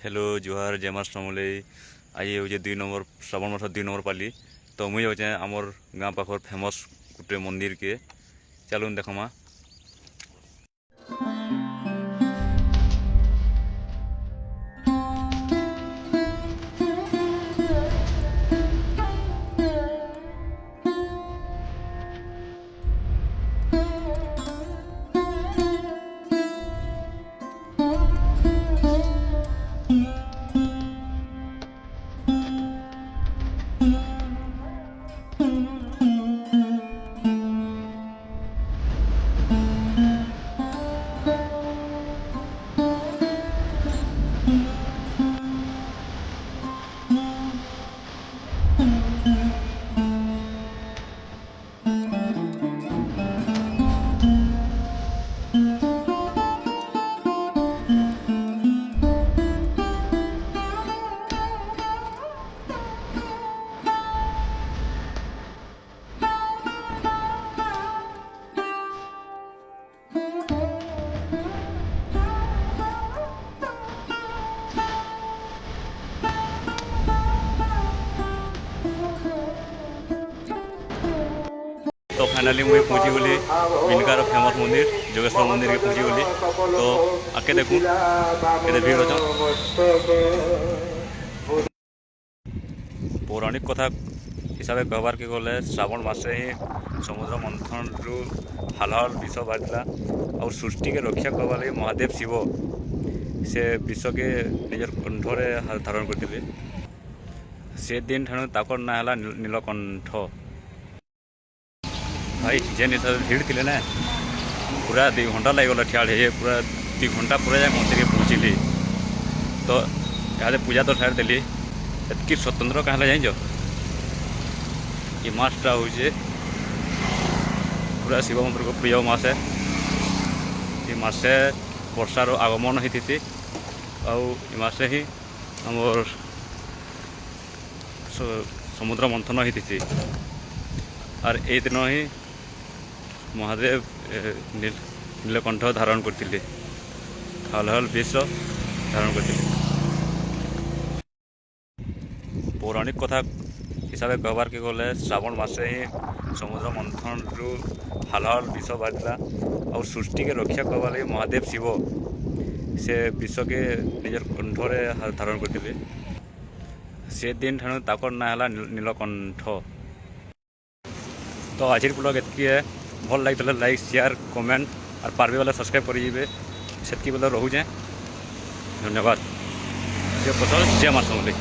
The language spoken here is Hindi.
हेलो जुहार जय माँ समले। आज हूँ 2 नंबर श्रावण मास 2 नंबर पाली। तो मुई होचे आमर गाँ पाखर फेमस गोटे मंदिर के चलून देखमा। तो फाइनाली मुई पहुँची गली बिनकार फेमस मंदिर जोगेश्वर मंदिर के पहुँची गली। तो आके देखूँ के भीड़ अच्छा। पौराणिक कथा हिसाब से कहबार के गले श्रावण मासे ही समुद्र मंथन रु हाल हाल विष बाहर और सृष्टि के रक्षा करवा लगी महादेव शिव से विष के निजर कंठरे धारण करते। से दिन ठाणु ताकर ना है नीलकंठ। भाई जेन हिसाब से भीड़ थी ना पूरा 2 घंटा लगेगा ठिया पूरा 2 घंटा पूरा जाए मंदिर के पहुँचली। तो यहाँ पूजा तो सारी देली एतकी स्वतंत्र कहाँ जान ये मासटा हूँ पूरा शिव मंदिर को प्रिय मास है। ये मासे वर्षार आगमन होती आसे ही आमर समुद्र मंथन होती और ये दिन ही महादेव नीलकंठ धारण करते हल हल विष धारण करते। पौराणिक कथा हिसाब से कहबार के गले श्रावण मासे ही समुद्र मंथन रु हाल हाल विष बाहर और सृष्टि के रक्षा करवा लगी महादेव शिव से विष के निजर कंठरे धारण करते। से दिन ठाणु ताकर ना है नीलकंठ। तो आज ब्लॉग एतकी है। भल लगे लाइक शेयर कमेंट और पार्बे वाला सब्सक्राइब करेंगे से बेले रोचे। धन्यवाद। जय माँ समलेई।